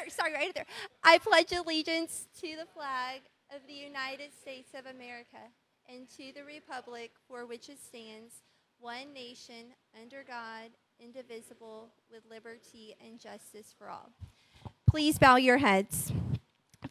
sorry, right there. I pledge allegiance to the flag of the United States of America and to the republic for which it stands, one nation, under God, indivisible, with liberty and justice for all. Please bow your heads.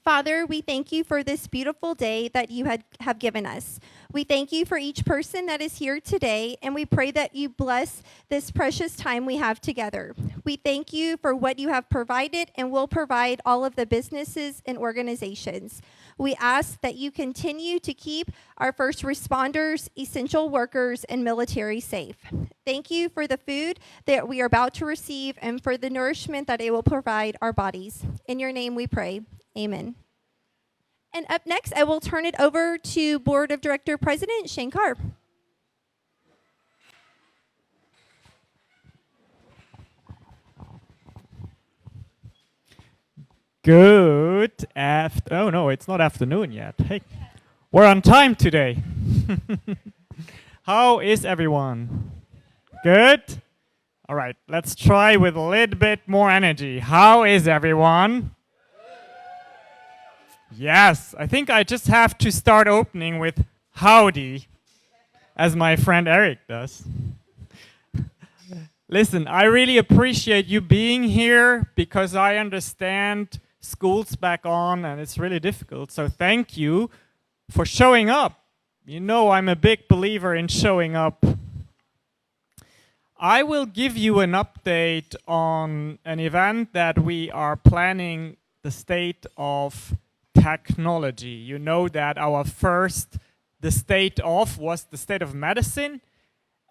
Father, we thank you for this beautiful day that you have given us. We thank you for each person that is here today, and we pray that you bless this precious time we have together. We thank you for what you have provided and will provide all of the businesses and organizations. We ask that you continue to keep our first responders, essential workers, and military safe. Thank you for the food that we are about to receive and for the nourishment that it will provide our bodies. In your name we pray. Amen. And up next, I will turn it over to Board of Director President Shane Carr. Oh no, it's not afternoon yet. Hey, we're on time today. How is everyone? Good? All right, let's try with a little bit more energy. How is everyone? Yes, I think I just have to start opening with howdy, as my friend Eric does. Listen, I really appreciate you being here because I understand school's back on and it's really difficult. So thank you for showing up. You know I'm a big believer in showing up. I will give you an update on an event that we are planning, the state of technology. You know that our first, the state of, was the state of medicine,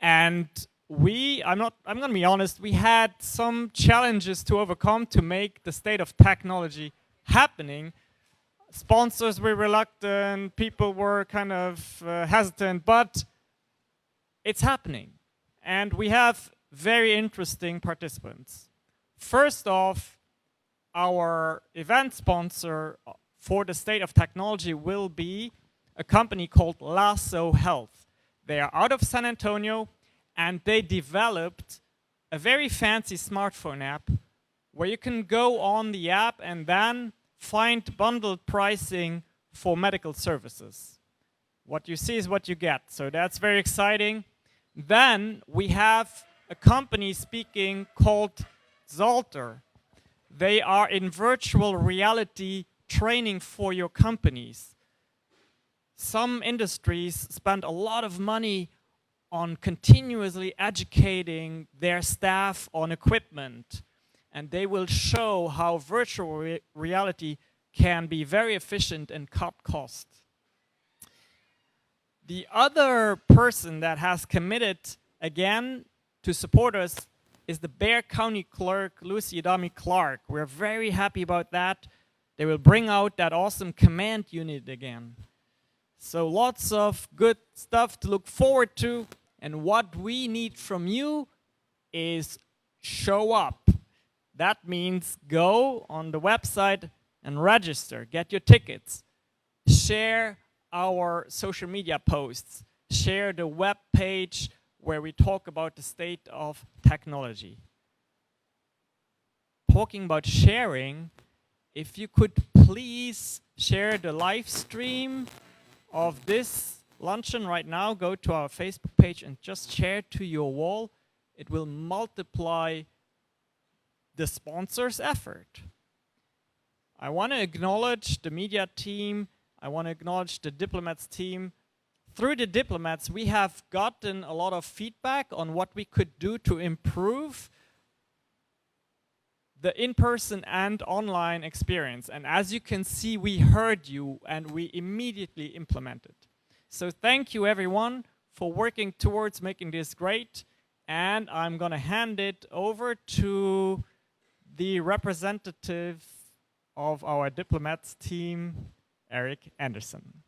and I'm going to be honest, we had some challenges to overcome to make the state of technology happening. Sponsors were reluctant, people were kind of hesitant, but it's happening, and we have very interesting participants. First off, our event sponsor for the state of technology will be a company called Lasso Health. They are out of San Antonio, and they developed a very fancy smartphone app where you can go on the app and then find bundled pricing for medical services. What you see is what you get, so that's very exciting. Then we have a company speaking called Zalter. They are in virtual reality training for your companies. Some industries spend a lot of money on continuously educating their staff on equipment, and they will show how virtual reality can be very efficient and cut costs. The other person that has committed again to support us is the Bexar County Clerk, Lucy Adami Clark. We're very happy about that. They will bring out that awesome command unit again. So lots of good stuff to look forward to. And what we need from you is show up. That means go on the website and register, get your tickets, share our social media posts, share the web page where we talk about the state of technology. Talking about sharing, if you could please share the live stream of this luncheon right now, go to our Facebook page and just share it to your wall. It will multiply the sponsor's effort. I want to acknowledge the media team. I want to acknowledge the diplomats team. Through the diplomats, we have gotten a lot of feedback on what we could do to improve the in-person and online experience. And as you can see, we heard you and we immediately implemented. So thank you everyone for working towards making this great. And I'm going to hand it over to the representative of our diplomats team, Eric Anderson.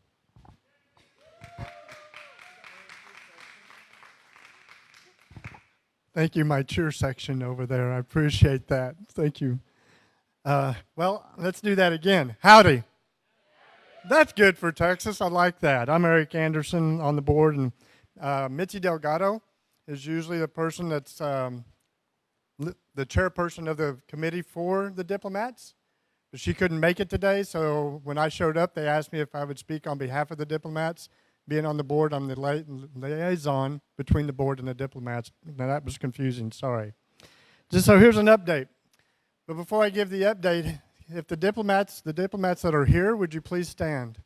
Thank you, my cheer section over there. I appreciate that. Thank you. Well, let's do that again. Howdy. That's good for Texas. I like that. I'm Eric Anderson on the board, and Mitzi Delgado is usually the person that's the chairperson of the committee for the diplomats. She couldn't make it today, so when I showed up, they asked me if I would speak on behalf of the diplomats. Being on the board, I'm the liaison between the board and the diplomats. Now, that was confusing, sorry. Just so here's an update. But before I give the update, if the diplomats that are here, would you please stand?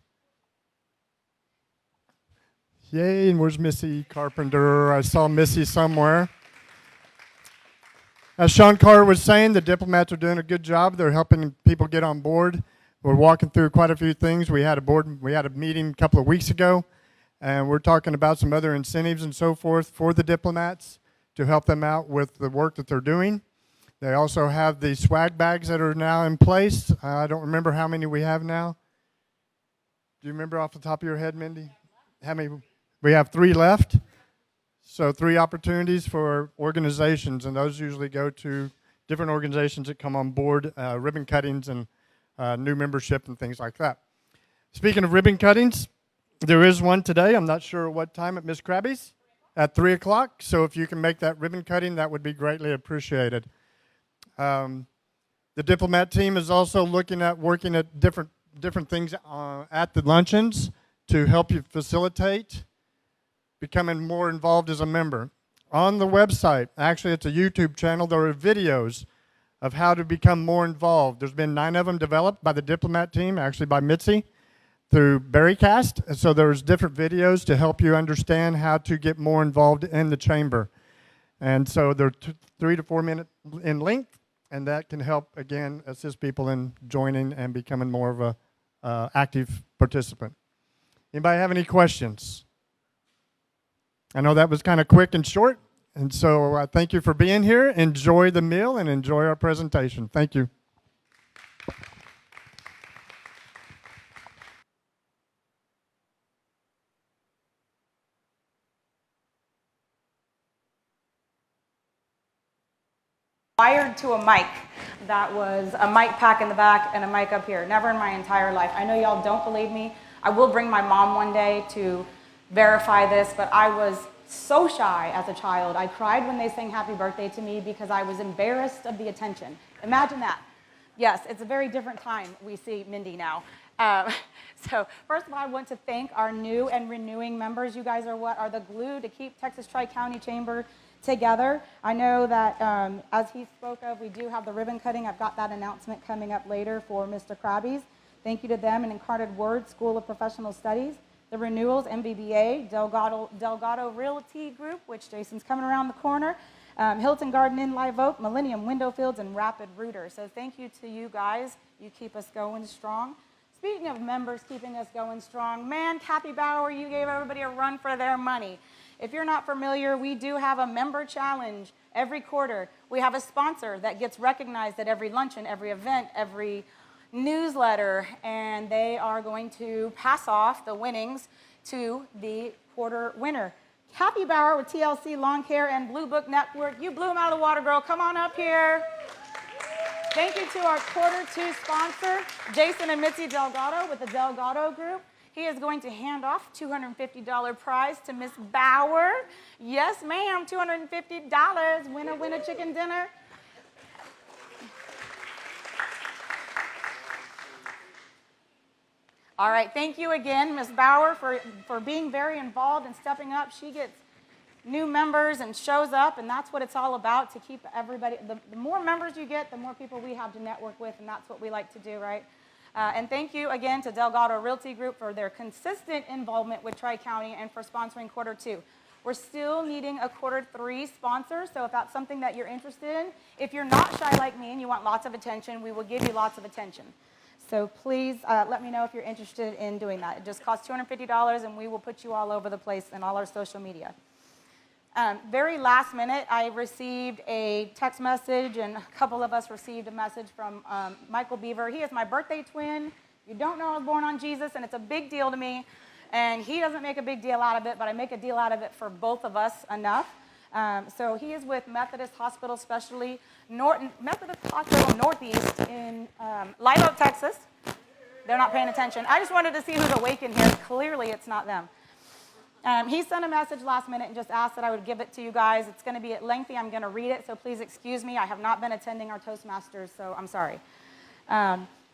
Yay, and where's Missy Carpenter? I saw Missy somewhere. As Sean Carter was saying, the diplomats are doing a good job. They're helping people get on board. We're walking through quite a few things. We had a meeting a couple of weeks ago, and we're talking about some other incentives and so forth for the diplomats to help them out with the work that they're doing. They also have the swag bags that are now in place. I don't remember how many we have now. Do you remember off the top of your head, Mindy? How many? We have 3 left. So 3 opportunities for organizations, and those usually go to different organizations that come on board, ribbon cuttings and new membership and things like that. Speaking of ribbon cuttings, there is one today. I'm not sure what time at Miss Krabby's, at 3 o'clock. So if you can make that ribbon cutting, that would be greatly appreciated. The diplomat team is also looking at working at different things at the luncheons to help you facilitate becoming more involved as a member. On the website, actually it's a YouTube channel, there are videos of how to become more involved. There's been 9 of them developed by the diplomat team, actually by Mitzi, through Berrycast. And so there's different videos to help you understand how to get more involved in the chamber. And so they're 3 to 4 minutes in length, and that can help, again, assist people in joining and becoming more of a active participant. Anybody have any questions? I know that was kind of quick and short, and so thank you for being here. Enjoy the meal and enjoy our presentation. Thank you. Wired to a mic that was a mic pack in the back and a mic up here. Never in my entire life. I know y'all don't believe me. I will bring my mom one day to verify this, but I was so shy as a child. I cried when they sang happy birthday to me because I was embarrassed of the attention. Imagine that. Yes, it's a very different time we see Mindy now. So first of all, I want to thank our new and renewing members. You guys are the glue to keep Texas Tri-County Chamber together. I know that as he spoke of, we do have the ribbon cutting. I've got that announcement coming up later for Mr. Krabby's. Thank you to them and Incarnate Word School of Professional Studies, the Renewals, MBBA, Delgado Realty Group, which Jason's coming around the corner, Hilton Garden Inn Live Oak, Millennium Window Fields, and Rapid Rooter. So thank you to you guys. You keep us going strong. Speaking of members keeping us going strong, man, Kathy Bauer, you gave everybody a run for their money. If you're not familiar, we do have a member challenge every quarter. We have a sponsor that gets recognized at every luncheon, every event, every newsletter, and they are going to pass off the winnings to the quarter winner. Kathy Bauer with TLC Lawn Care and Blue Book Network. You blew them out of the water, girl. Come on up here. Thank you to our quarter 2 sponsor, Jason and Mitzi Delgado with the Delgado Group. He is going to hand off $250 prize to Miss Bauer. Yes, ma'am, $250. Winner, chicken dinner. All right, thank you again, Miss Bauer, for being very involved and stepping up. She gets new members and shows up, and that's what it's all about, to keep everybody. The more members you get, the more people we have to network with, and that's what we like to do, right? And thank you again to Delgado Realty Group for their consistent involvement with Tri-County and for sponsoring quarter 2. We're still needing a quarter 3 sponsor, so if that's something that you're interested in, if you're not shy like me and you want lots of attention, we will give you lots of attention. So please let me know if you're interested in doing that. It just costs $250, and we will put you all over the place in all our social media. Very last minute, I received a text message, and a couple of us received a message from Michael Beaver. He is my birthday twin. You don't know I was born on Jesus, and it's a big deal to me. And he doesn't make a big deal out of it, but I make a deal out of it for both of us enough. So he is with Methodist Hospital, Methodist Hospital Northeast in Live Oak, Texas. They're not paying attention. I just wanted to see who's awake in here. Clearly, it's not them. He sent a message last minute and just asked that I would give it to you guys. It's going to be lengthy. I'm going to read it, so please excuse me. I have not been attending our Toastmasters, so I'm sorry.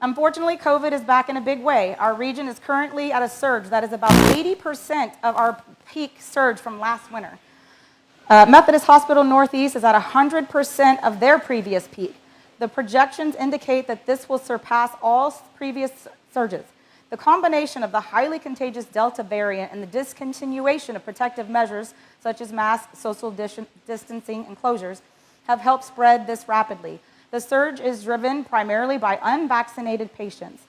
Unfortunately, COVID is back in a big way. Our region is currently at a surge that is about 80% of our peak surge from last winter. Methodist Hospital Northeast is at 100% of their previous peak. The projections indicate that this will surpass all previous surges. The combination of the highly contagious Delta variant and the discontinuation of protective measures such as masks, social distancing, and closures have helped spread this rapidly. The surge is driven primarily by unvaccinated patients.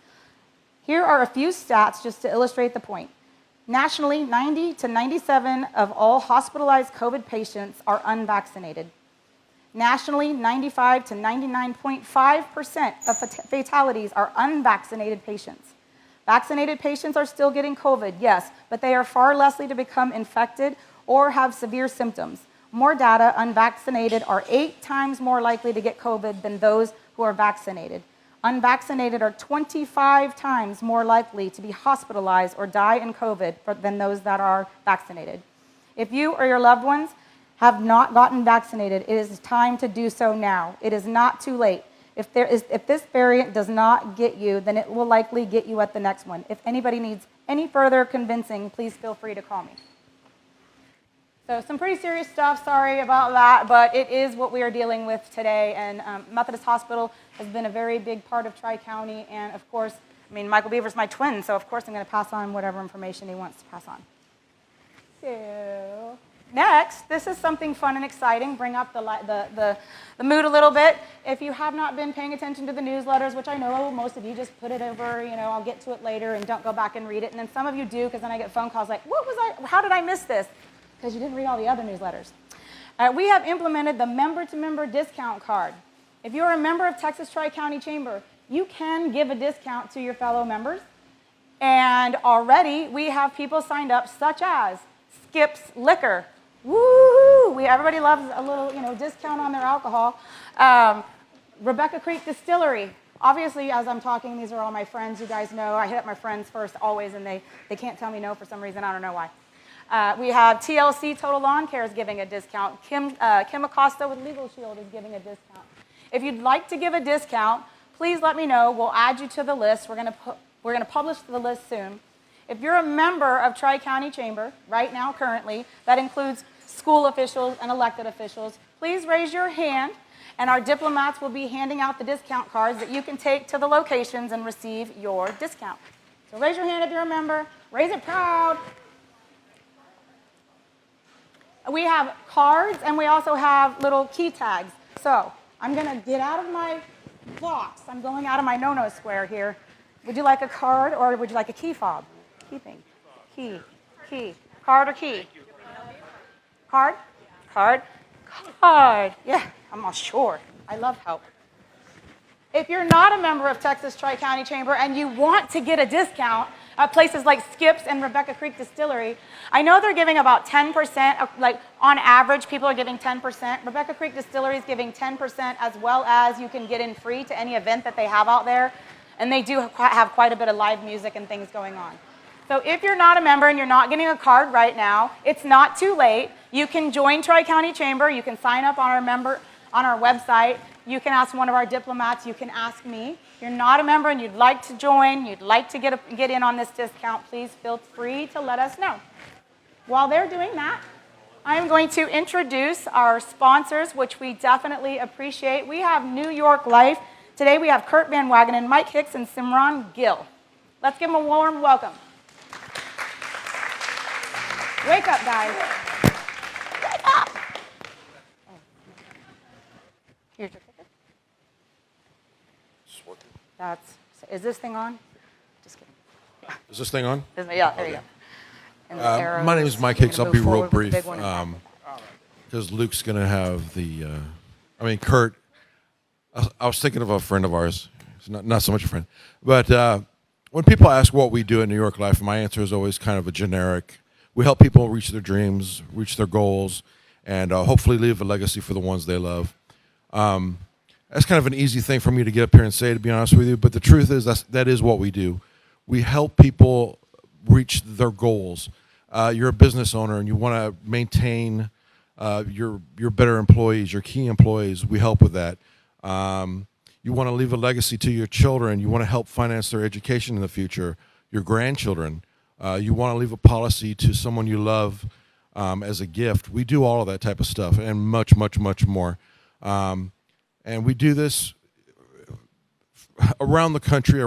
Here are a few stats just to illustrate the point. Nationally, 90 to 97% of all hospitalized COVID patients are unvaccinated. Nationally, 95 to 99.5% of fatalities are unvaccinated patients. Vaccinated patients are still getting COVID, yes, but they are far less likely to become infected or have severe symptoms. More data, unvaccinated are 8 times more likely to get COVID than those who are vaccinated. Unvaccinated are 25 times more likely to be hospitalized or die in COVID than those that are vaccinated. If you or your loved ones have not gotten vaccinated, it is time to do so now. It is not too late. If this variant does not get you, then it will likely get you at the next one. If anybody needs any further convincing, please feel free to call me. So some pretty serious stuff, sorry about that, but it is what we are dealing with today, and Methodist Hospital has been a very big part of Tri-County, and of course, I mean, Michael Beaver's my twin, so of course I'm going to pass on whatever information he wants to pass on. So, next, this is something fun and exciting, bring up the mood a little bit. If you have not been paying attention to the newsletters, which I know most of you just put it over, I'll get to it later and don't go back and read it, and then some of you do, because then I get phone calls like, how did I miss this? Because you didn't read all the other newsletters. We have implemented the member-to-member discount card. If you're a member of Texas Tri-County Chamber, you can give a discount to your fellow members. And already we have people signed up, such as Skip's Liquor. Woo! Everybody loves a little, discount on their alcohol. Rebecca Creek Distillery. Obviously, as I'm talking, these are all my friends. You guys know I hit up my friends first always, and they can't tell me no for some reason. I don't know why. We have TLC Total Lawn Care is giving a discount. Kim Acosta with Legal Shield is giving a discount. If you'd like to give a discount, please let me know. We'll add you to the list. We're going to publish the list soon. If you're a member of Tri-County Chamber right now, currently, that includes school officials and elected officials, please raise your hand, and our diplomats will be handing out the discount cards that you can take to the locations and receive your discount. So raise your hand if you're a member. Raise it proud. We have cards, and we also have little key tags. So I'm going to get out of my box. I'm going out of my no-no square here. Would you like a card, or would you like a key fob? Key thing. Key. Card or key? Card? Card. Yeah, I'm not sure. I love help. If you're not a member of Texas Tri-County Chamber and you want to get a discount at places like Skip's and Rebecca Creek Distillery, I know they're giving about 10%, like on average, people are giving 10%. Rebecca Creek Distillery is giving 10%, as well as you can get in free to any event that they have out there. And they do have quite a bit of live music and things going on. So if you're not a member and you're not getting a card right now, it's not too late. You can join Tri-County Chamber. You can sign up on our website. You can ask one of our diplomats. You can ask me. If you're not a member and you'd like to join, you'd like to get in on this discount, please feel free to let us know. While they're doing that, I'm going to introduce our sponsors, which we definitely appreciate. We have New York Life. Today we have Kurt Van Wagenen, Mike Hicks, and Simran Gill. Let's give them a warm welcome. Wake up, guys. Wake up. Here's your ticket. Is this thing on? Just kidding. Yeah. Is this thing on? Yeah, there you go. And the arrows, My name is Mike Hicks. I'll be real brief because because Luke's going to have Kurt. I was thinking of a friend of ours. It's not so much a friend. But when people ask what we do at New York Life, my answer is always kind of a generic. We help people reach their dreams, reach their goals, and hopefully leave a legacy for the ones they love. That's kind of an easy thing for me to get up here and say, to be honest with you, but the truth is that is what we do. We help people reach their goals. You're a business owner and you want to maintain your better employees, your key employees. We help with that. You want to leave a legacy to your children. You want to help finance their education in the future, your grandchildren. You want to leave a policy to someone you love as a gift. We do all of that type of stuff and much, much, much more. And we do this around the country,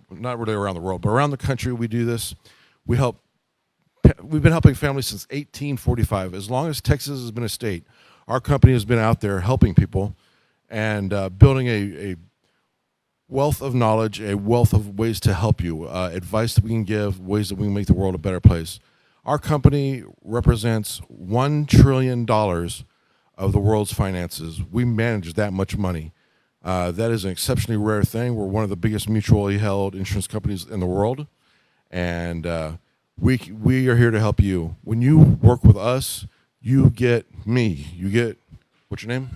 not really around the world, but around the country we do this. We've been helping families since 1845. As long as Texas has been a state, our company has been out there helping people and building a wealth of knowledge, a wealth of ways to help you, advice that we can give, ways that we can make the world a better place. Our company represents $1 trillion of the world's finances. We manage that much money. That is an exceptionally rare thing. We're one of the biggest mutually held insurance companies in the world, and we are here to help you. When you work with us, you get me. You get, what's your name?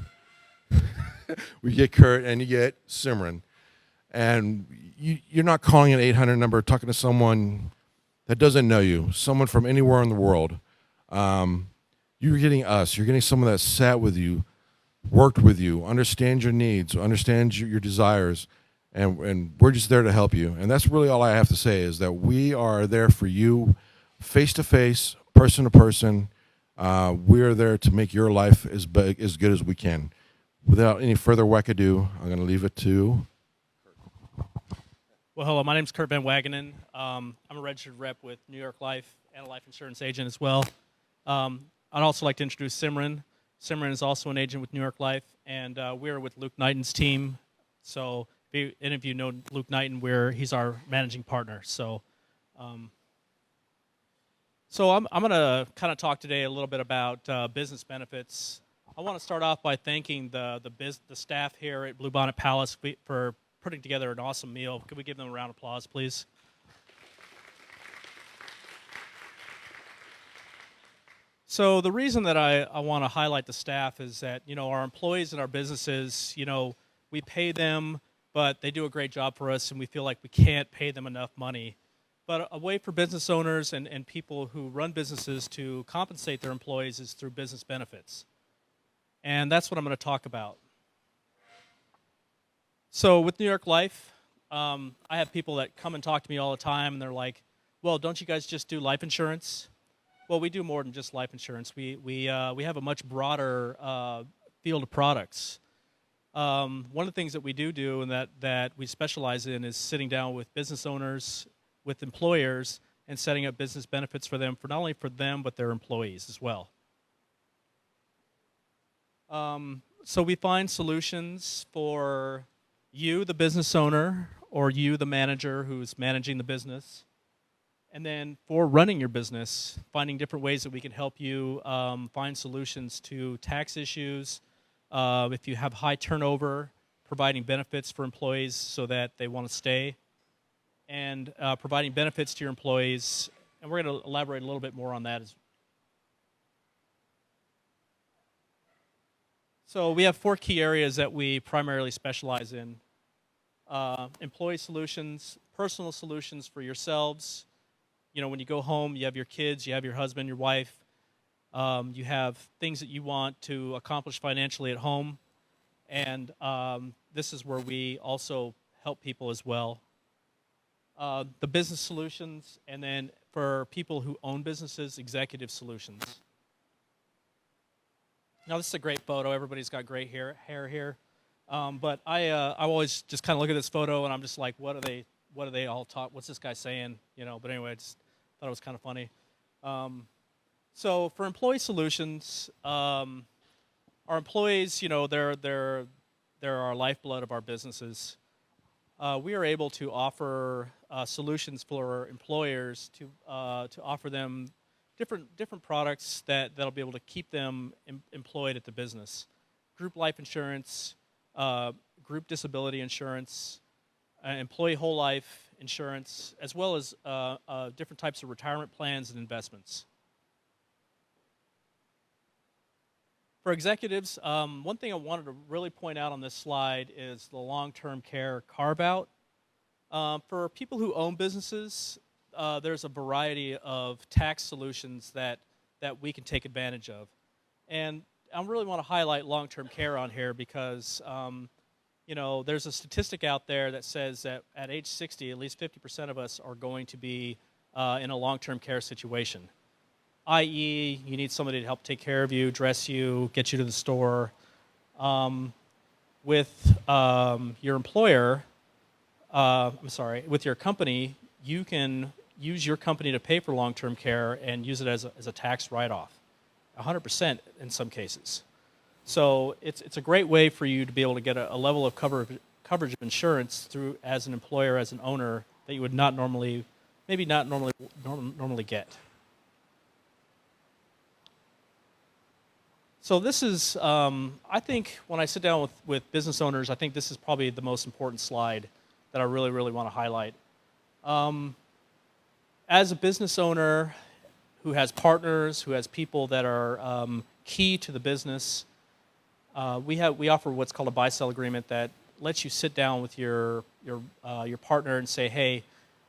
We get Kurt, and you get Simran. And you're not calling an 800 number, talking to someone that doesn't know you, someone from anywhere in the world. You're getting us. You're getting someone that sat with you, worked with you, understands your needs, understands your desires, and we're just there to help you. And that's really all I have to say, is that we are there for you, face-to-face, person-to-person. We are there to make your life as good as we can. Without any further wackadoo, I'm going to leave it to... Well, hello, my name is Kurt Van Wagenen. I'm a registered rep with New York Life and a life insurance agent as well. I'd also like to introduce Simran. Simran is also an agent with New York Life, and we're with Luke Knighton's team. So if any of you know Luke Knighton, he's our managing partner. So I'm going to kind of talk today a little bit about business benefits. I want to start off by thanking the staff here at Bluebonnet Palace for putting together an awesome meal. Could we give them a round of applause, please? So the reason that I want to highlight the staff is that, our employees in our businesses, we pay them, but they do a great job for us, and we feel like we can't pay them enough money. But a way for business owners and people who run businesses to compensate their employees is through business benefits. And that's what I'm going to talk about. So with New York Life, I have people that come and talk to me all the time, and they're like, well, don't you guys just do life insurance? Well, we do more than just life insurance. We have a much broader field of products. One of the things that we do and that we specialize in is sitting down with business owners, with employers, and setting up business benefits for them, for not only for them, but their employees as well. So we find solutions for you, the business owner, or you, the manager who's managing the business. And then for running your business, finding different ways that we can help you find solutions to tax issues. If you have high turnover, providing benefits for employees so that they want to stay. And providing benefits to your employees. And we're going to elaborate a little bit more on that. So we have 4 key areas that we primarily specialize in. Employee solutions, personal solutions for yourselves. When you go home, you have your kids, you have your husband, your wife. You have things that you want to accomplish financially at home. And this is where we also help people as well. The business solutions, and then for people who own businesses, executive solutions. Now, this is a great photo. Everybody's got great hair here. But I always just kind of look at this photo, and I'm just like, what are they all talk? What's this guy saying? But anyway, I just thought it was kind of funny. So for employee solutions, our employees, they're our lifeblood of our businesses. We are able to offer solutions for employers to offer them different products that'll be able to keep them employed at the business. Group life insurance, group disability insurance, employee whole life insurance, as well as different types of retirement plans and investments. For executives, one thing I wanted to really point out on this slide is the long-term care carve-out. For people who own businesses, there's a variety of tax solutions that we can take advantage of. And I really want to highlight long-term care on here because there's a statistic out there that says that at age 60, at least 50% of us are going to be in a long-term care situation, i.e., you need somebody to help take care of you, dress you, get you to the store. With your employer, with your company, you can use your company to pay for long-term care and use it as a tax write-off, 100% in some cases. So it's a great way for you to be able to get a level of coverage of insurance through as an employer, as an owner, that you would not normally get. So this is, I think, when I sit down with business owners, I think this is probably the most important slide that I really, really want to highlight. As a business owner who has partners, who has people that are key to the business, we offer what's called a buy-sell agreement that lets you sit down with your partner and say, hey,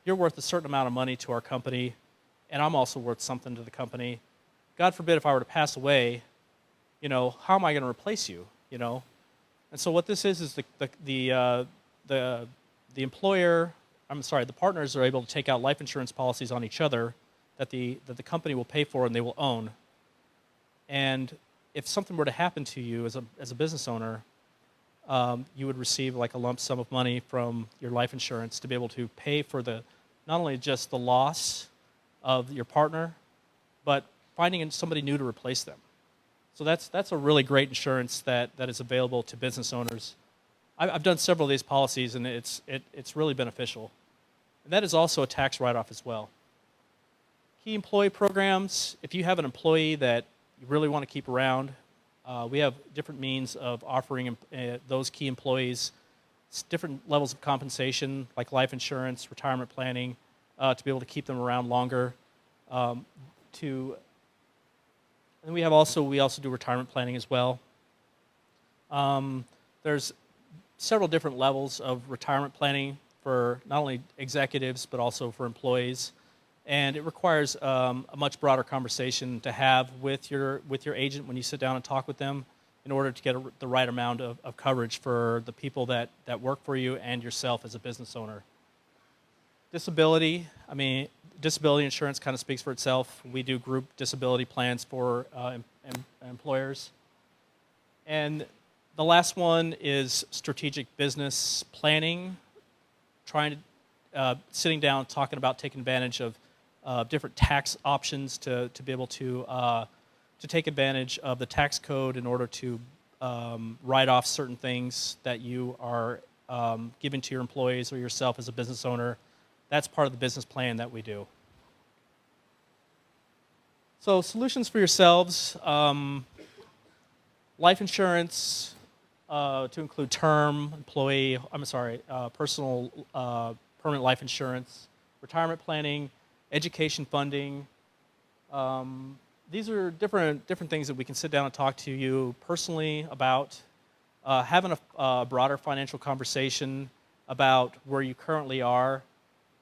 you're worth a certain amount of money to our company, and I'm also worth something to the company. God forbid if I were to pass away, how am I going to replace you? And so what this is the partners are able to take out life insurance policies on each other that the company will pay for and they will own. And if something were to happen to you as a business owner, you would receive like a lump sum of money from your life insurance to be able to pay for not only just the loss of your partner, but finding somebody new to replace them. So that's a really great insurance that is available to business owners. I've done several of these policies, and it's really beneficial. And that is also a tax write-off as well. Key employee programs, if you have an employee that you really want to keep around, we have different means of offering those key employees different levels of compensation, like life insurance, retirement planning, to be able to keep them around longer. And we also do retirement planning as well. There's several different levels of retirement planning for not only executives but also for employees, and it requires a much broader conversation to have with your agent when you sit down and talk with them in order to get the right amount of coverage for the people that work for you and yourself as a business owner. Disability insurance kind of speaks for itself. We do group disability plans for employers. And the last one is strategic business planning, sitting down, talking about taking advantage of different tax options to be able to take advantage of the tax code in order to write off certain things that you are giving to your employees or yourself as a business owner. That's part of the business plan that we do. So solutions for yourselves, life insurance to include term, personal permanent life insurance, retirement planning, education funding. These are different things that we can sit down and talk to you personally about, having a broader financial conversation about where you currently are,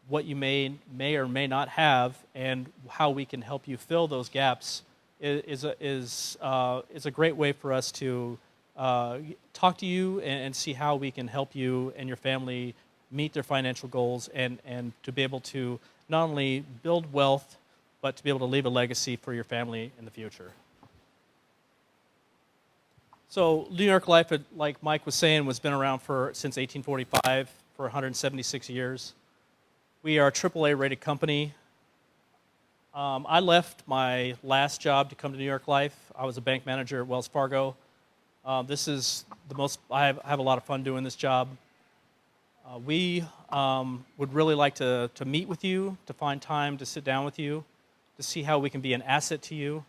what you may or may not have, and how we can help you fill those gaps is a great way for us to talk to you and see how we can help you and your family meet their financial goals and to be able to not only build wealth, but to be able to leave a legacy for your family in the future. So New York Life, like Mike was saying, has been around since 1845 for 176 years. We are a AAA rated company. I left my last job to come to New York Life. I was a bank manager at Wells Fargo. This is I have a lot of fun doing this job. We would really like to meet with you, to find time to sit down with you, to see how we can be an asset to you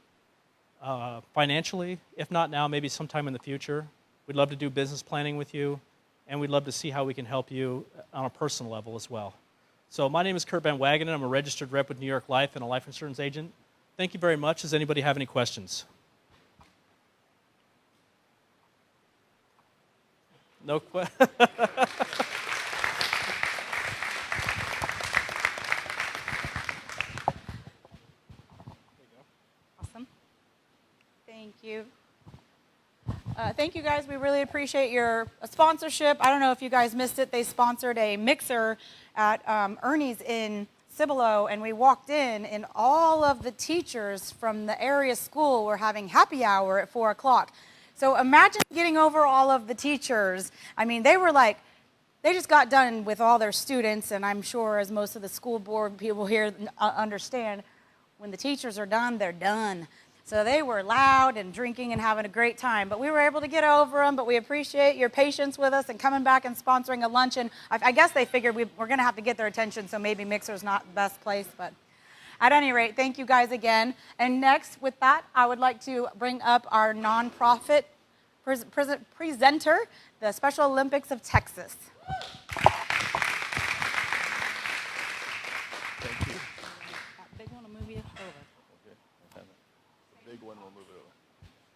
financially. If not now, maybe sometime in the future. We'd love to do business planning with you, and we'd love to see how we can help you on a personal level as well. So my name is Kurt Van Wagenen. I'm a registered rep with New York Life and a life insurance agent. Thank you very much. Does anybody have any questions? No questions? Awesome. Thank you. Thank thank you guys. We really appreciate your sponsorship. I don't know if you guys missed it. They sponsored a mixer at Ernie's in Cibolo, and we walked in, and all of the teachers from the area school were having happy hour at 4 o'clock. So imagine getting over all of the teachers. I mean, they were like, they just got done with all their students, and I'm sure, as most of the school board people here understand, when the teachers are done, they're done. So they were loud and drinking and having a great time. But we were able to get over them, but we appreciate your patience with us and coming back and sponsoring a luncheon. I guess they figured we're going to have to get their attention, so maybe Mixer's not the best place. But at any rate, thank you guys again. And next, with that, I would like to bring up our nonprofit presenter, the Special Olympics of Texas. Thank you. That big one will move you over. The big one will move it over.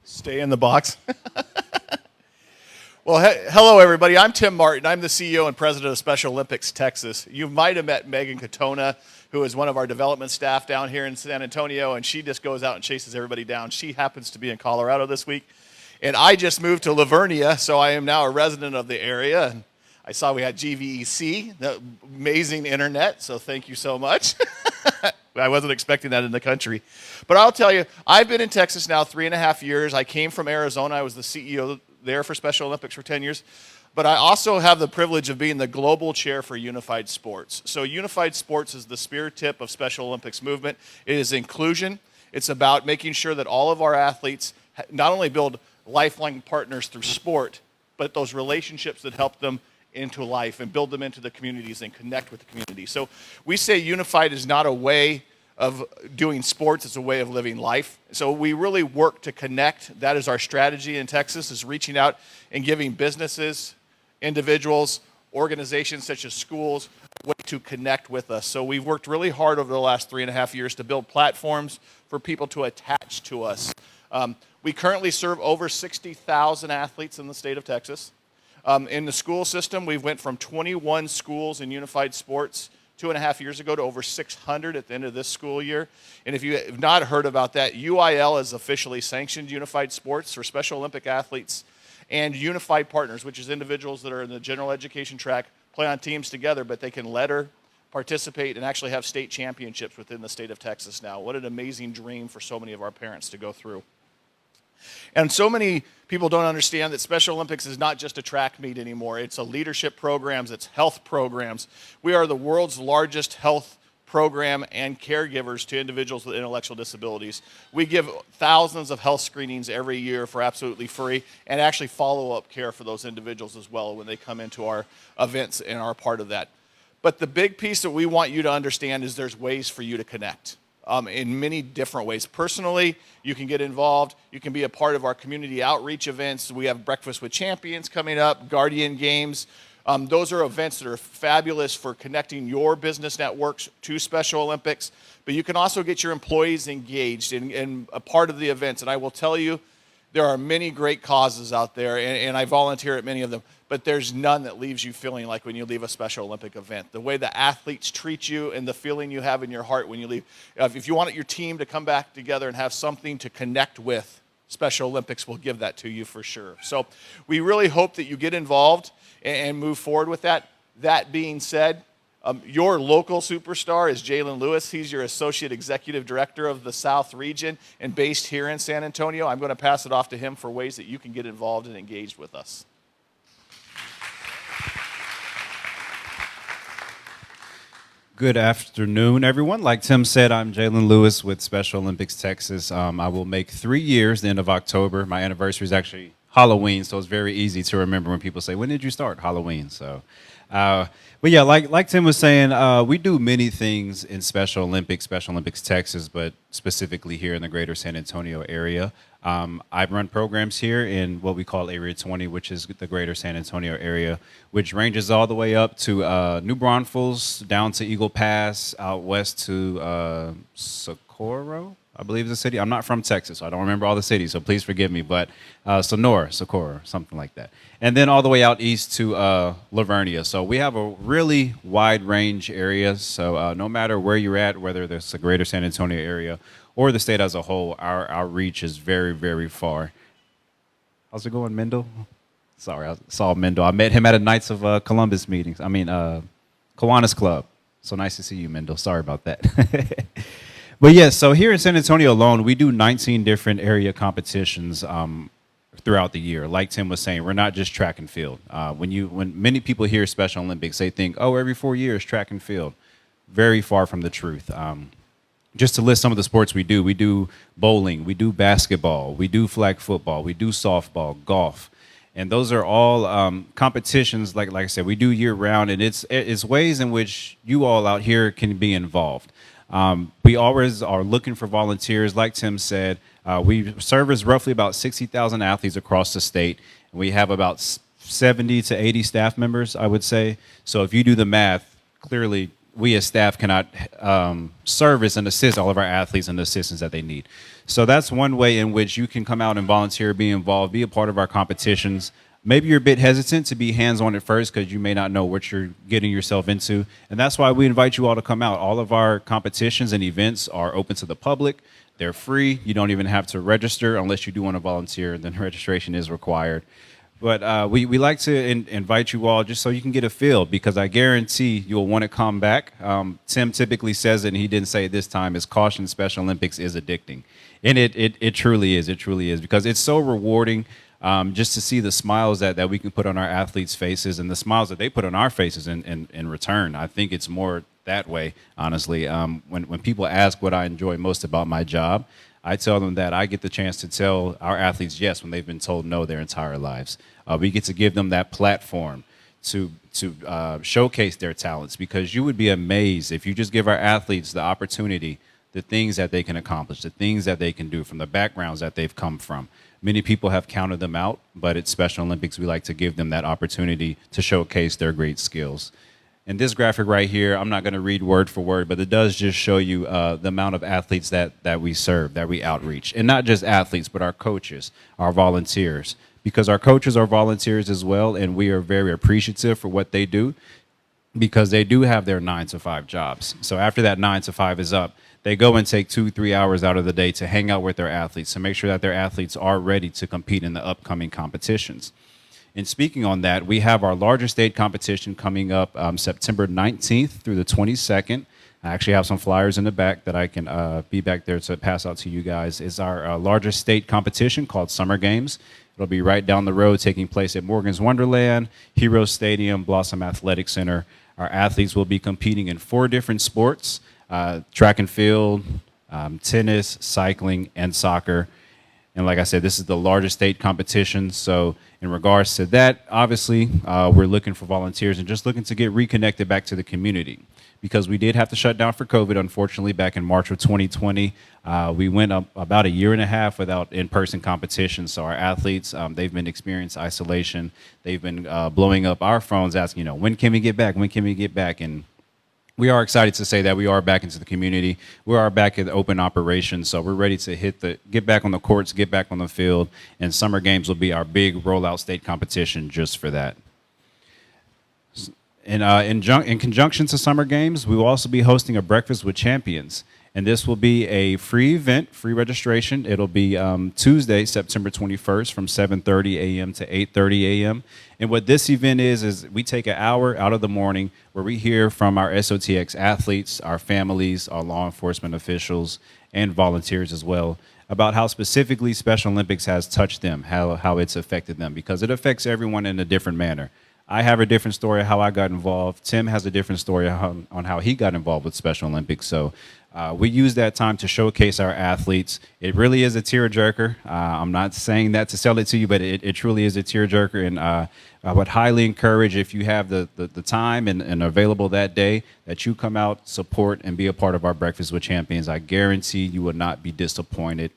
Stay in the box. Well, hello, everybody. I'm Tim Martin. I'm the CEO and president of Special Olympics Texas. You might have met Megan Katona, who is one of our development staff down here in San Antonio, and she just goes out and chases everybody down. She happens to be in Colorado this week. And I just moved to Lavernia, so I am now a resident of the area. And I saw we had GVEC, the amazing internet, so thank you so much. I wasn't expecting that in the country. But I'll tell you, I've been in Texas now 3.5 years. I came from Arizona. I was the CEO there for Special Olympics for 10 years. But I also have the privilege of being the global chair for Unified Sports. So Unified Sports is the spear tip of Special Olympics movement. It is inclusion. It's about making sure that all of our athletes not only build lifelong partners through sport, but those relationships that help them into life and build them into the communities and connect with the community. So we say unified is not a way of doing sports, it's a way of living life. So we really work to connect. That is our strategy in Texas, is reaching out and giving businesses, individuals, organizations such as schools, a way to connect with us. So we've worked really hard over the last 3.5 years to build platforms for people to attach to us. We currently serve over 60,000 athletes in the state of Texas. In the school system, we went from 21 schools in unified sports 2.5 years ago to over 600 at the end of this school year. And if you have not heard about that, UIL is officially sanctioned unified sports for Special Olympic athletes, and unified partners, which is individuals that are in the general education track, play on teams together, but they can letter, participate, and actually have state championships within the state of Texas now. What an amazing dream for so many of our parents to go through. And so many people don't understand that Special Olympics is not just a track meet anymore. It's a leadership programs, it's health programs. We are the world's largest health program and caregivers to individuals with intellectual disabilities. We give thousands of health screenings every year for absolutely free, and actually follow-up care for those individuals as well when they come into our events and are part of that. But the big piece that we want you to understand is there's ways for you to connect. In many different ways. Personally, you can get involved. You can be a part of our community outreach events. We have Breakfast with Champions coming up, Guardian Games. Those are events that are fabulous for connecting your business networks to Special Olympics. But you can also get your employees engaged in a part of the events. And I will tell you, there are many great causes out there, and I volunteer at many of them, but there's none that leaves you feeling like when you leave a Special Olympic event. The way the athletes treat you and the feeling you have in your heart when you leave. If you want your team to come back together and have something to connect with, Special Olympics will give that to you for sure. So we really hope that you get involved and move forward with that. That being said, your local superstar is Jalen Lewis. He's your Associate Executive Director of the South Region and based here in San Antonio. I'm going to pass it off to him for ways that you can get involved and engaged with us. Good afternoon, everyone. Like Tim said, I'm Jalen Lewis with Special Olympics Texas. I will make 3 years the end of October. My anniversary is actually Halloween, so it's very easy to remember when people say, when did you start? Halloween. So, but yeah, like Tim was saying, we do many things in Special Olympics Texas, but specifically here in the greater San Antonio area. I run programs here in what we call Area 20, which is the greater San Antonio area, which ranges all the way up to New Braunfels, down to Eagle Pass, out west to Socorro, I believe is the city. I'm not from Texas, so I don't remember all the cities, so please forgive me, but Socorro, something like that. And then all the way out east to Lavernia. So we have a really wide range area, so no matter where you're at, whether it's the greater San Antonio area or the state as a whole, our reach is very, very far. How's it going, Mendel? Sorry, I saw Mendel. I met him at a Knights of Columbus meetings. Kiwanis Club. So nice to see you, Mendel. Sorry about that. But yeah, so here in San Antonio alone, we do 19 different area competitions throughout the year. Like Tim was saying, we're not just track and field. When many people hear Special Olympics, they think, oh, every 4 years, track and field. Very far from the truth. Just to list some of the sports we do bowling, we do basketball, we do flag football, we do softball, golf. And those are all competitions, like I said, we do year round, and it's ways in which you all out here can be involved. We always are looking for volunteers. Like Tim said, we service roughly about 60,000 athletes across the state. We have about 70 to 80 staff members, I would say. So if you do the math, clearly we as staff cannot service and assist all of our athletes and the assistance that they need. So that's one way in which you can come out and volunteer, be involved, be a part of our competitions. Maybe you're a bit hesitant to be hands-on at first because you may not know what you're getting yourself into. And that's why we invite you all to come out. All of our competitions and events are open to the public. They're free. You don't even have to register unless you do want to volunteer. Then registration is required. But we like to invite you all just so you can get a feel, because I guarantee you'll want to come back. Tim typically says it, and he didn't say it this time, is caution, Special Olympics is addicting. And it truly is. It truly is, because it's so rewarding just to see the smiles that we can put on our athletes' faces and the smiles that they put on our faces in return. I think it's more that way, honestly. When people ask what I enjoy most about my job, I tell them that I get the chance to tell our athletes yes when they've been told no their entire lives. We get to give them that platform to showcase their talents, because you would be amazed if you just give our athletes the opportunity, the things that they can accomplish, the things that they can do from the backgrounds that they've come from. Many people have counted them out, but at Special Olympics, we like to give them that opportunity to showcase their great skills. And this graphic right here, I'm not going to read word for word, but it does just show you the amount of athletes that we serve, that we outreach. And not just athletes, but our coaches, our volunteers, because our coaches are volunteers as well, and we are very appreciative for what they do, because they do have their 9-to-5 jobs. So after that 9-to-5 is up, they go and take 2-3 hours out of the day to hang out with their athletes, to make sure that their athletes are ready to compete in the upcoming competitions. And speaking on that, we have our larger state competition coming up September 19th through the 22nd. I actually have some flyers in the back that I can be back there to pass out to you guys. It's our largest state competition called Summer Games. It'll be right down the road, taking place at Morgan's Wonderland, Heroes Stadium, Blossom Athletic Center. Our athletes will be competing in 4 different sports: track and field, tennis, cycling, and soccer. And like I said, this is the largest state competition. So in regards to that, obviously, we're looking for volunteers and just looking to get reconnected back to the community, because we did have to shut down for COVID, unfortunately, back in March of 2020. We went up about 1.5 years without in-person competition. So our athletes, they've been experiencing isolation. They've been blowing up our phones asking, when can we get back? When can we get back? And we are excited to say that we are back into the community. We are back in open operations, so we're ready to get back on the courts, get back on the field, and Summer Games will be our big rollout state competition just for that. In conjunction to Summer Games, we will also be hosting a Breakfast with Champions. And this will be a free event, free registration. It'll be Tuesday, September 21st from 7:30 a.m. to 8:30 a.m. And what this event is we take an hour out of the morning where we hear from our SOTX athletes, our families, our law enforcement officials, and volunteers as well, about how specifically Special Olympics has touched them, how it's affected them, because it affects everyone in a different manner. I have a different story of how I got involved. Tim has a different story on how he got involved with Special Olympics. So we use that time to showcase our athletes. It really is a tearjerker. I'm not saying that to sell it to you, but it truly is a tearjerker. And I would highly encourage, if you have the time and available that day, that you come out, support, and be a part of our Breakfast with Champions. I guarantee you will not be disappointed.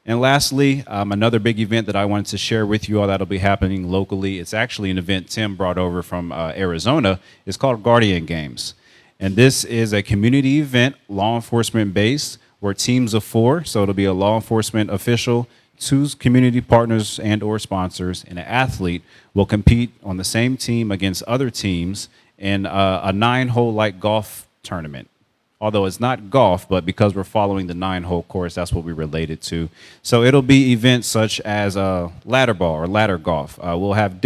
And lastly, another big event that I wanted to share with you all that'll be happening locally. It's actually an event Tim brought over from Arizona. It's called Guardian Games. And this is a community event, law enforcement based, where teams of 4, so it'll be a law enforcement official, 2 community partners and or sponsors, and an athlete will compete on the same team against other teams in a 9-hole like golf tournament. although it's not golf, but because we're following the 9-hole course, that's what we relate it to. So it'll be events such as ladder ball or ladder golf. We'll have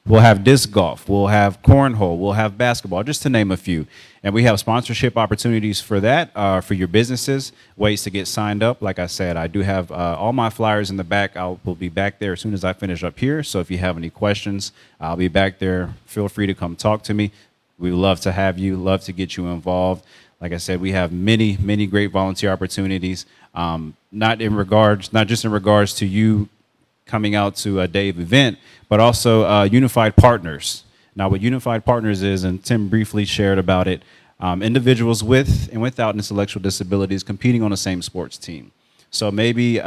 We'll have disc golf, we'll have cornhole, we'll have basketball, just to name a few. And we have sponsorship opportunities for that, for your businesses, ways to get signed up. Like I said, I do have all my flyers in the back. Will be back there as soon as I finish up here. So if you have any questions, I'll be back there. Feel free to come talk to me. We love to have you, love to get you involved. Like I said, we have many, many great volunteer opportunities, not just in regards to you coming out to a day of event, but also Unified Partners. Now, what Unified Partners is, and Tim briefly shared about it, individuals with and without intellectual disabilities competing on the same sports team. So maybe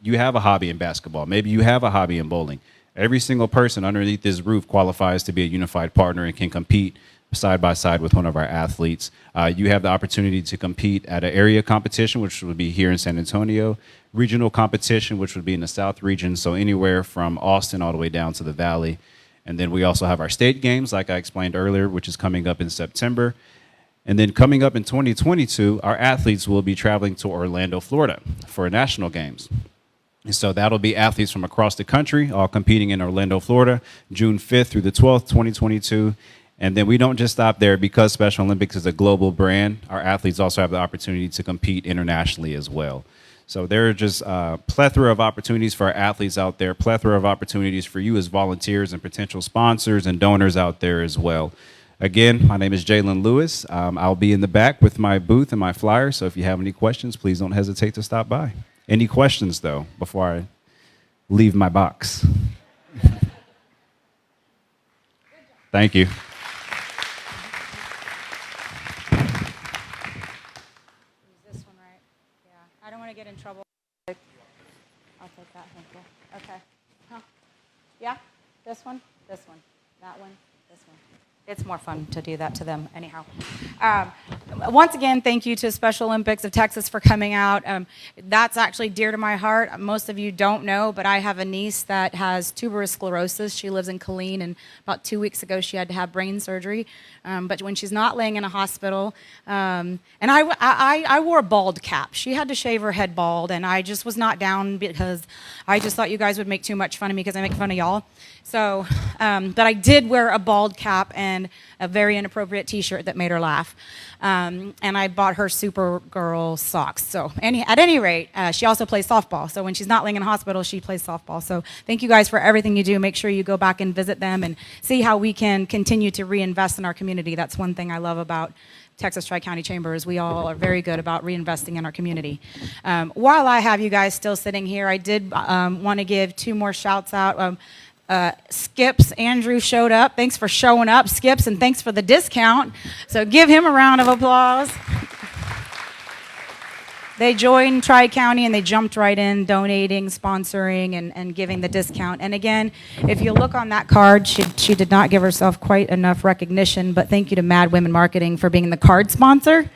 you have a hobby in basketball, maybe you have a hobby in bowling. Every single person underneath this roof qualifies to be a Unified Partner and can compete side by side with one of our athletes. You have the opportunity to compete at an area competition, which would be here in San Antonio, regional competition, which would be in the South region, so anywhere from Austin all the way down to the Valley. And then we also have our state games, like I explained earlier, which is coming up in September. And then coming up in 2022, our athletes will be traveling to Orlando, Florida for national games. And so that'll be athletes from across the country, all competing in Orlando, Florida, June 5th through the 12th, 2022. And then we don't just stop there. Because Special Olympics is a global brand, our athletes also have the opportunity to compete internationally as well. So there are just a plethora of opportunities for our athletes out there, plethora of opportunities for you as volunteers and potential sponsors and donors out there as well. Again, my name is Jalen Lewis. I'll be in the back with my booth and my flyer, so if you have any questions, please don't hesitate to stop by. Any questions, though, before I leave my box? Thank you. Get in trouble. I'll take that. Thank you. Okay. Huh? Yeah? This one? This one? That one? This one? It's more fun to do that to them anyhow. Once again, thank you to Special Olympics of Texas for coming out. That's actually dear to my heart. Most of you don't know, but I have a niece that has tuberous sclerosis. She lives in Killeen, and about 2 weeks ago she had to have brain surgery. But when she's not laying in a hospital, and I wore a bald cap. She had to shave her head bald, and I just was not down because I just thought you guys would make too much fun of me because I make fun of y'all. So, but I did wear a bald cap and a very inappropriate T-shirt that made her laugh. And I bought her Supergirl socks. So at any rate, she also plays softball. So when she's not laying in a hospital, she plays softball. So thank you guys for everything you do. Make sure you go back and visit them and see how we can continue to reinvest in our community. That's one thing I love about Texas Tri-County Chambers. We all are very good about reinvesting in our community. While I have you guys still sitting here, I did want to give 2 more shouts out. Skips, Andrew showed up. Thanks for showing up, Skips, and thanks for the discount. So give him a round of applause. They joined Tri-County and they jumped right in, donating, sponsoring, and giving the discount. And again, if you look on that card, she did not give herself quite enough recognition, but thank you to Mad Women Marketing for being the card sponsor.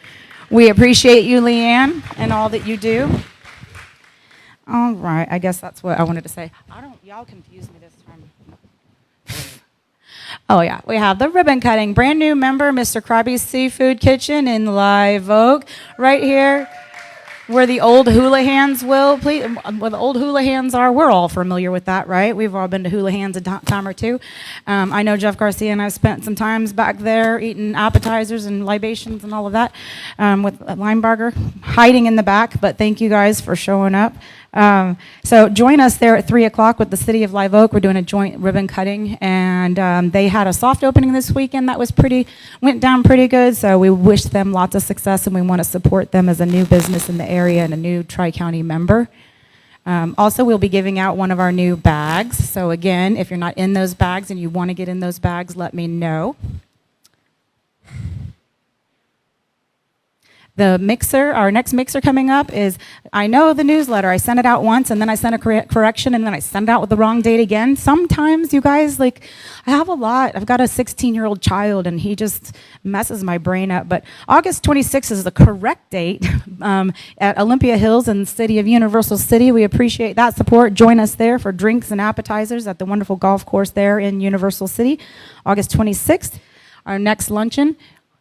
We appreciate you, Leanne, and all that you do. All right, I guess that's what I wanted to say. Y'all confused me this time. Oh yeah, we have the ribbon cutting. Brand new member, Mr. Krabby's Seafood Kitchen in Live Oak, right here, where the old Houlihan's where the old Houlihan's are. We're all familiar with that, right? We've all been to Houlihan's a time or two. I know Jeff Garcia and I spent some times back there eating appetizers and libations and all of that with Linebarger, hiding in the back, but thank you guys for showing up. So join us there at 3 o'clock with the City of Live Oak. We're doing a joint ribbon cutting, and they had a soft opening this weekend that went down pretty good, so we wish them lots of success, and we want to support them as a new business in the area and a new Tri-County member. Also, we'll be giving out one of our new bags. So again, if you're not in those bags and you want to get in those bags, let me know. The mixer, our next mixer coming up is, I know the newsletter, I sent it out once and then I sent a correction and then I sent it out with the wrong date again. Sometimes you guys, I have a lot. I've got a 16-year-old child and he just messes my brain up. But August 26th is the correct date at Olympia Hills in the city of Universal City. We appreciate that support. Join us there for drinks and appetizers at the wonderful golf course there in Universal City. August 26th, our next luncheon.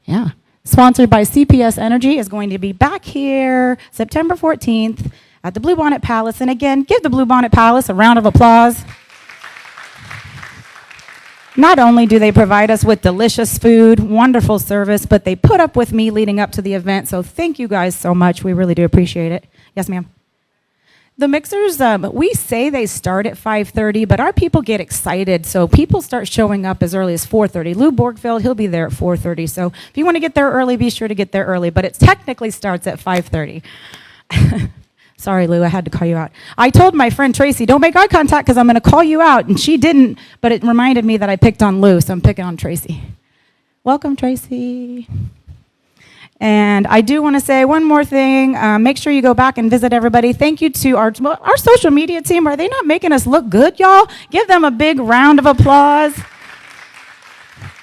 Yeah. sponsored by CPS Energy, is going to be back here September 14th at the Bluebonnet Palace. And again, give the Bluebonnet Palace a round of applause. Not only do they provide us with delicious food, wonderful service, but they put up with me leading up to the event. So thank you guys so much. We really do appreciate it. Yes, ma'am. The mixers, we say they start at 5:30, but our people get excited, so people start showing up as early as 4:30. Lou Borgfeld, he'll be there at 4:30, so if you want to get there early, be sure to get there early, but it technically starts at 5:30. Sorry, Lou, I had to call you out. I told my friend Tracy, don't make eye contact because I'm going to call you out, and she didn't, but it reminded me that I picked on Lou, so I'm picking on Tracy. Welcome, Tracy. And I do want to say one more thing. Make sure you go back and visit everybody. Thank you to our social media team. Are they not making us look good, y'all? Give them a big round of applause.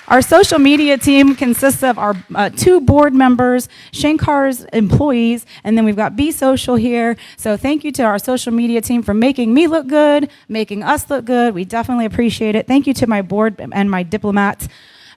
Our social media team consists of our 2 board members, Shankar's employees, and then we've got Be Social here. So thank you to our social media team for making me look good, making us look good. We definitely appreciate it. Thank you to my board and my diplomats.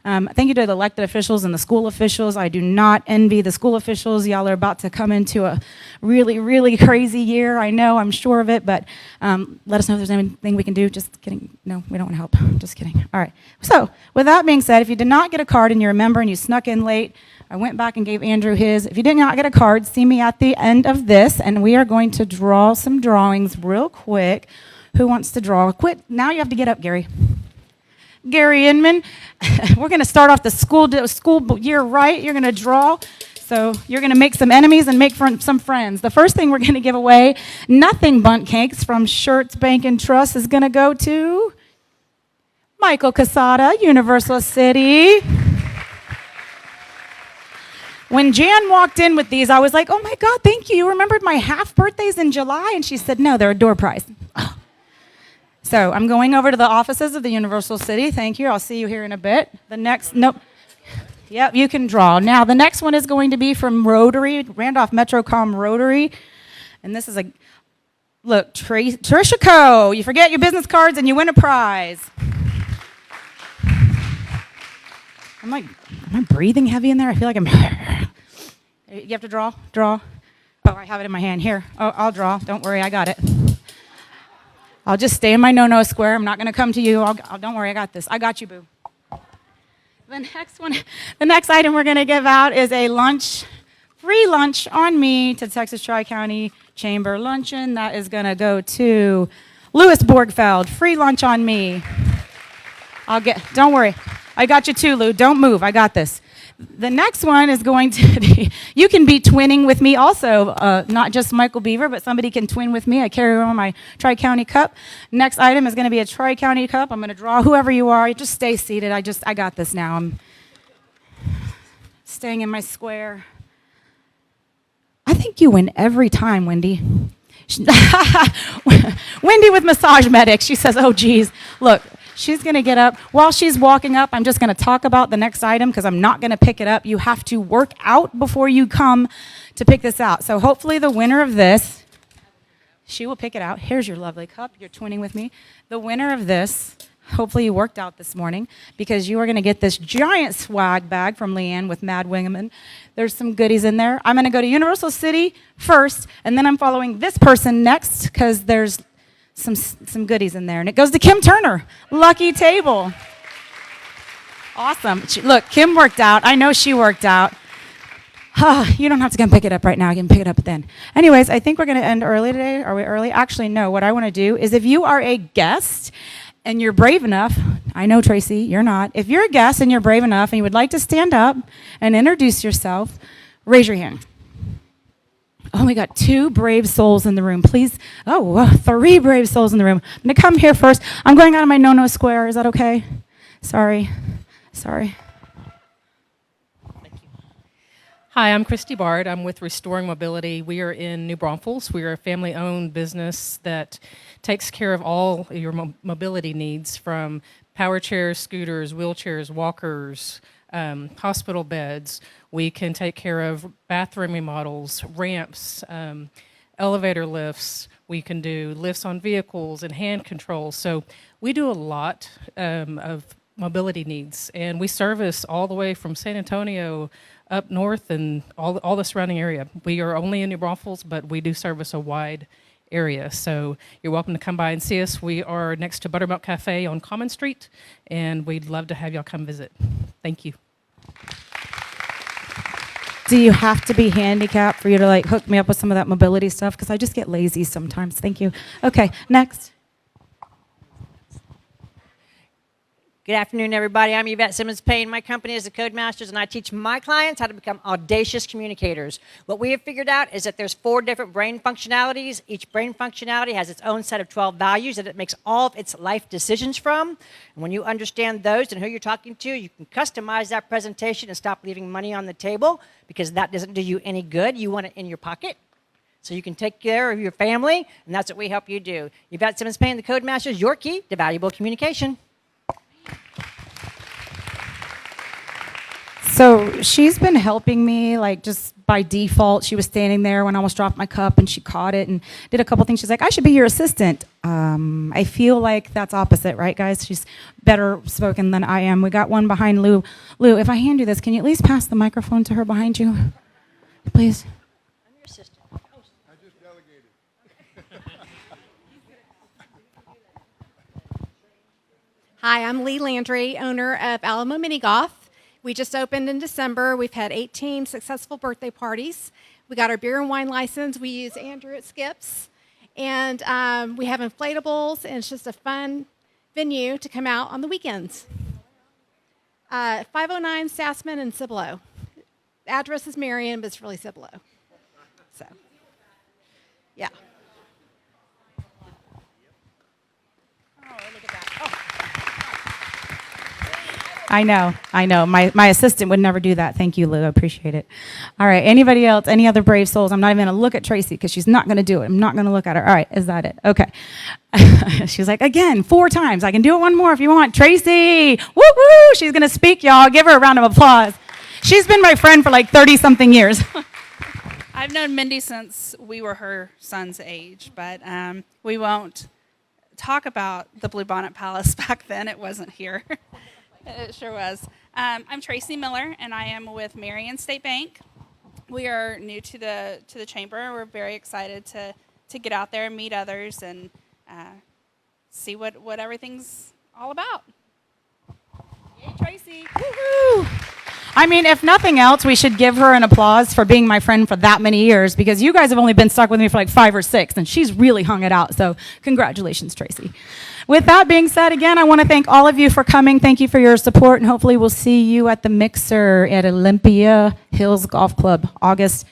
Thank you to the elected officials and the school officials. I do not envy the school officials. Y'all are about to come into a really, really crazy year. I know, I'm sure of it, but let us know if there's anything we can do. Just kidding. No, we don't want to help. Just kidding. All right. So with that being said, if you did not get a card and you're a member and you snuck in late, I went back and gave Andrew his. If you did not get a card, see me at the end of this, and we are going to draw some drawings real quick. Who wants to draw? Quit. Now you have to get up, Gary. Gary Inman. We're going to start off the school year right. You're going to draw. So you're going to make some enemies and make some friends. The first thing we're going to give away, nothing bundt cakes from Shirts Bank and Trust, is going to go to Michael Casada, Universal City. When Jan walked in with these, I was like, oh my God, thank you. You remembered my half birthdays in July? And she said, no, they're a door prize. Oh. So I'm going over to the offices of the Universal City. Thank you. I'll see you here in a bit. The next, nope. Yep, you can draw. Now, the next one is going to be from Rotary, Randolph Metrocom Rotary. And this is a, look, Tricia Co. You forget your business cards and you win a prize. Am I breathing heavy in there? I feel like I'm, you have to draw? Oh, I have it in my hand. Here, oh, I'll draw. Don't worry, I got it. I'll just stay in my no-no square. I'm not going to come to you. Don't worry, I got this. I got you, boo. The next item we're going to give out is a free lunch on me to Texas Tri-County Chamber Luncheon. That is going to go to Louis Borgfeld. Free lunch on me. Don't worry. I got you too, Lou. Don't move. I got this. The next one is going to be, you can be twinning with me also, not just Michael Beaver, but somebody can twin with me. I carry around my Tri-County cup. Next item is going to be a Tri-County cup. I'm going to draw whoever you are. Just stay seated. I got this now. I'm staying in my square. I think you win every time, Wendy. Wendy with Massage Medic. She says, oh, geez, look. She's going to get up. While she's walking up, I'm just going to talk about the next item because I'm not going to pick it up. You have to work out before you come to pick this out. So hopefully the winner of this, she will pick it out. Here's your lovely cup. You're twinning with me. The winner of this, hopefully you worked out this morning because you are going to get this giant swag bag from Leanne with Mad Wingeman. There's some goodies in there. I'm going to go to Universal City first, and then I'm following this person next because there's some goodies in there. And it goes to Kim Turner. Lucky table. Awesome. Look, Kim worked out. I know she worked out. You don't have to come pick it up right now. You can pick it up then. Anyways, I think we're going to end early today. Are we early? Actually, no. What I want to do is if you are a guest and you're brave enough, I know, Tracy, you're not. If you're a guest and you're brave enough and you would like to stand up and introduce yourself, raise your hand. Oh, we got 2 brave souls in the room. Please. Oh, 3 brave souls in the room. I'm going to come here first. I'm going out of my no-no square. Is that okay? Sorry. Thank you. Hi, I'm Christy Bard. I'm with Restoring Mobility. We are in New Braunfels. We are a family-owned business that takes care of all your mobility needs, from power chairs, scooters, wheelchairs, walkers, hospital beds. We can take care of bathroom remodels, ramps, elevator lifts. We can do lifts on vehicles and hand controls. So we do a lot of mobility needs. And we service all the way from San Antonio up north and all the surrounding area. We are only in New Braunfels, but we do service a wide area. So you're welcome to come by and see us. We are next to Buttermilk Cafe on Common Street, and we'd love to have y'all come visit. Thank you. Do you have to be handicapped for you to like hook me up with some of that mobility stuff? Because I just get lazy sometimes. Thank you. Okay, next. Good afternoon, everybody. I'm Yvette Simmons-Payne. My company is the Codemasters, and I teach my clients how to become audacious communicators. What we have figured out is that there's 4 different brain functionalities. Each brain functionality has its own set of 12 values that it makes all of its life decisions from. And when you understand those and who you're talking to, you can customize that presentation and stop leaving money on the table, because that doesn't do you any good. You want it in your pocket so you can take care of your family, and that's what we help you do. Yvette Simmons-Payne, the Codemasters, your key to valuable communication. So she's been helping me, like, just by default. She was standing there when I almost dropped my cup, and she caught it and did a couple things. She's like, I should be your assistant. I feel like that's opposite, right, guys? She's better spoken than I am. We got one behind Lou. Lou, if I hand you this, can you at least pass the microphone to her behind you, please? I'm your assistant. I just delegated. Hi, I'm Lee Landry, owner of Alamo Mini Golf. We just opened in December. We've had 18 successful birthday parties. We got our beer and wine license. We use Andrew at Skips. And we have inflatables, and it's just a fun venue to come out on the weekends. 509 Sassman and Cibolo. The address is Marion, but it's really Cibolo. So, yeah. Oh, look at that. Oh. I know. My assistant would never do that. Thank you, Lou. I appreciate it. All right. Anybody else? Any other brave souls? I'm not even going to look at Tracy because she's not going to do it. I'm not going to look at her. All right. Is that it? Okay. She's like, again, 4 times. I can do it one more if you want. Tracy. Woo-woo. She's going to speak, y'all. Give her a round of applause. She's been my friend for like 30-something years. I've known Mindy since we were her son's age, but we won't talk about the Bluebonnet Palace back then. It wasn't here. It sure was. I'm Tracy Miller, and I am with Marion State Bank. We are new to the chamber. We're very excited to get out there and meet others and see what everything's all about. Yay, Tracy! Woo-hoo. I mean, if nothing else, we should give her an applause for being my friend for that many years, because you guys have only been stuck with me for like 5 or 6, and she's really hung it out. So congratulations, Tracy. With that being said, again, I want to thank all of you for coming. Thank you for your support, and hopefully we'll see you at the Mixer at Olympia Hills Golf Club, August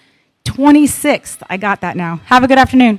26th. I got that now. Have a good afternoon.